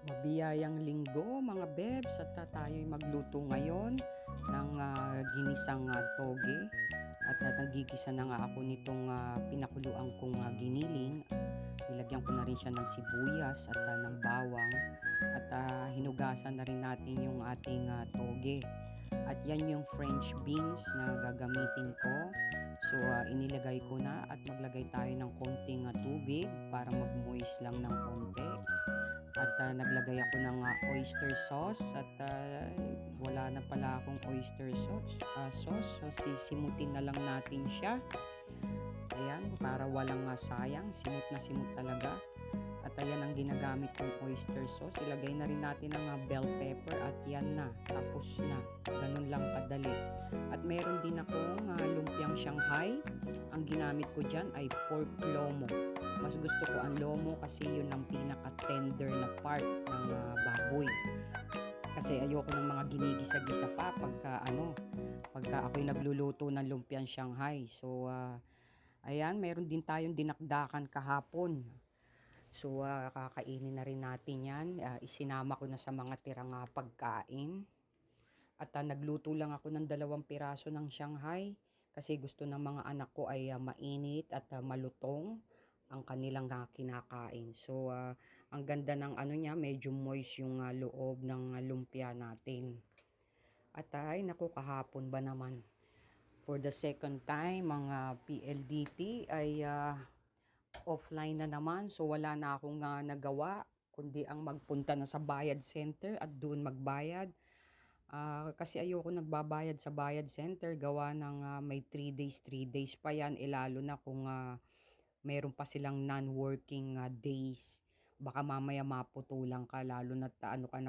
Mabiyayang linggo mga bebs at tayo'y magluto ngayon ng ginisang toge at nagigisa na nga ako nitong pinakuluan kong giniling. Nilagyan ko na rin siya ng sibuyas at ng bawang at hinugasan na rin natin yung ating toge. At yan yung French beans na gagamitin ko. So inilagay ko na at maglagay tayo ng konting tubig para mag-moist lang ng konti. At naglagay ako ng oyster sauce at wala na pala akong oyster sauce. So sisimutin na lang natin siya. Ayan, para walang sayang. Simut na simut talaga. At ayan ang ginagamit kong oyster sauce. Ilagay na rin natin ang bell pepper at yan na. Tapos na. Ganun lang kadali. At meron din akong lumpiang Shanghai. Ang ginamit ko dyan ay pork lomo. Mas gusto ko ang lomo kasi yun ang pinaka-tender na part ng baboy. Kasi ayoko ng mga ginigisa-gisa pa pagka ako'y nagluluto ng lumpiang Shanghai. So, ayan, meron din tayong dinakdakan kahapon. So, kakainin na rin natin yan. Isinama ko na sa mga tirang pagkain. At nagluto lang ako ng 2 piraso ng Shanghai kasi gusto ng mga anak ko ay mainit at malutong ang kanilang kinakain. So, ang ganda ng niya, medyo moist yung loob ng lumpia natin. At ay, naku, kahapon ba naman? For the second time, mga PLDT ay offline na naman. So, wala na akong nagawa, kundi ang magpunta na sa bayad center at doon magbayad. Kasi ayoko nagbabayad sa bayad center, gawa ng may 3 days pa yan, lalo na kung meron pa silang non-working days. Baka mamaya maputulang ka, lalo na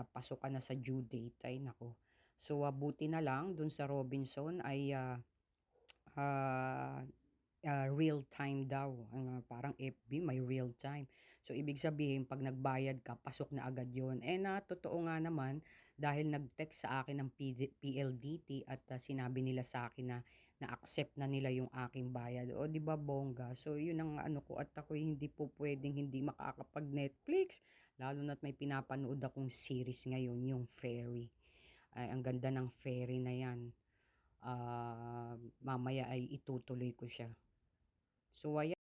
pasok ka na sa due date. Ay nako. So buti na lang dun sa Robinson ay uh, real time daw. Parang FB may real time. So ibig sabihin pag nagbayad ka, pasok na agad 'yon. Totoo nga naman dahil nag-text sa akin ng PLDT at sinabi nila sa akin na na-accept na nila yung aking bayad. O 'di ba bongga? So yun ang ko, at ako hindi po pwedeng hindi makakapag-Netflix, lalo na't may pinapanood akong series ngayon, yung Fairy. Ay, ang ganda ng Fairy na 'yan. Mamaya ay itutuloy ko siya. So ayan.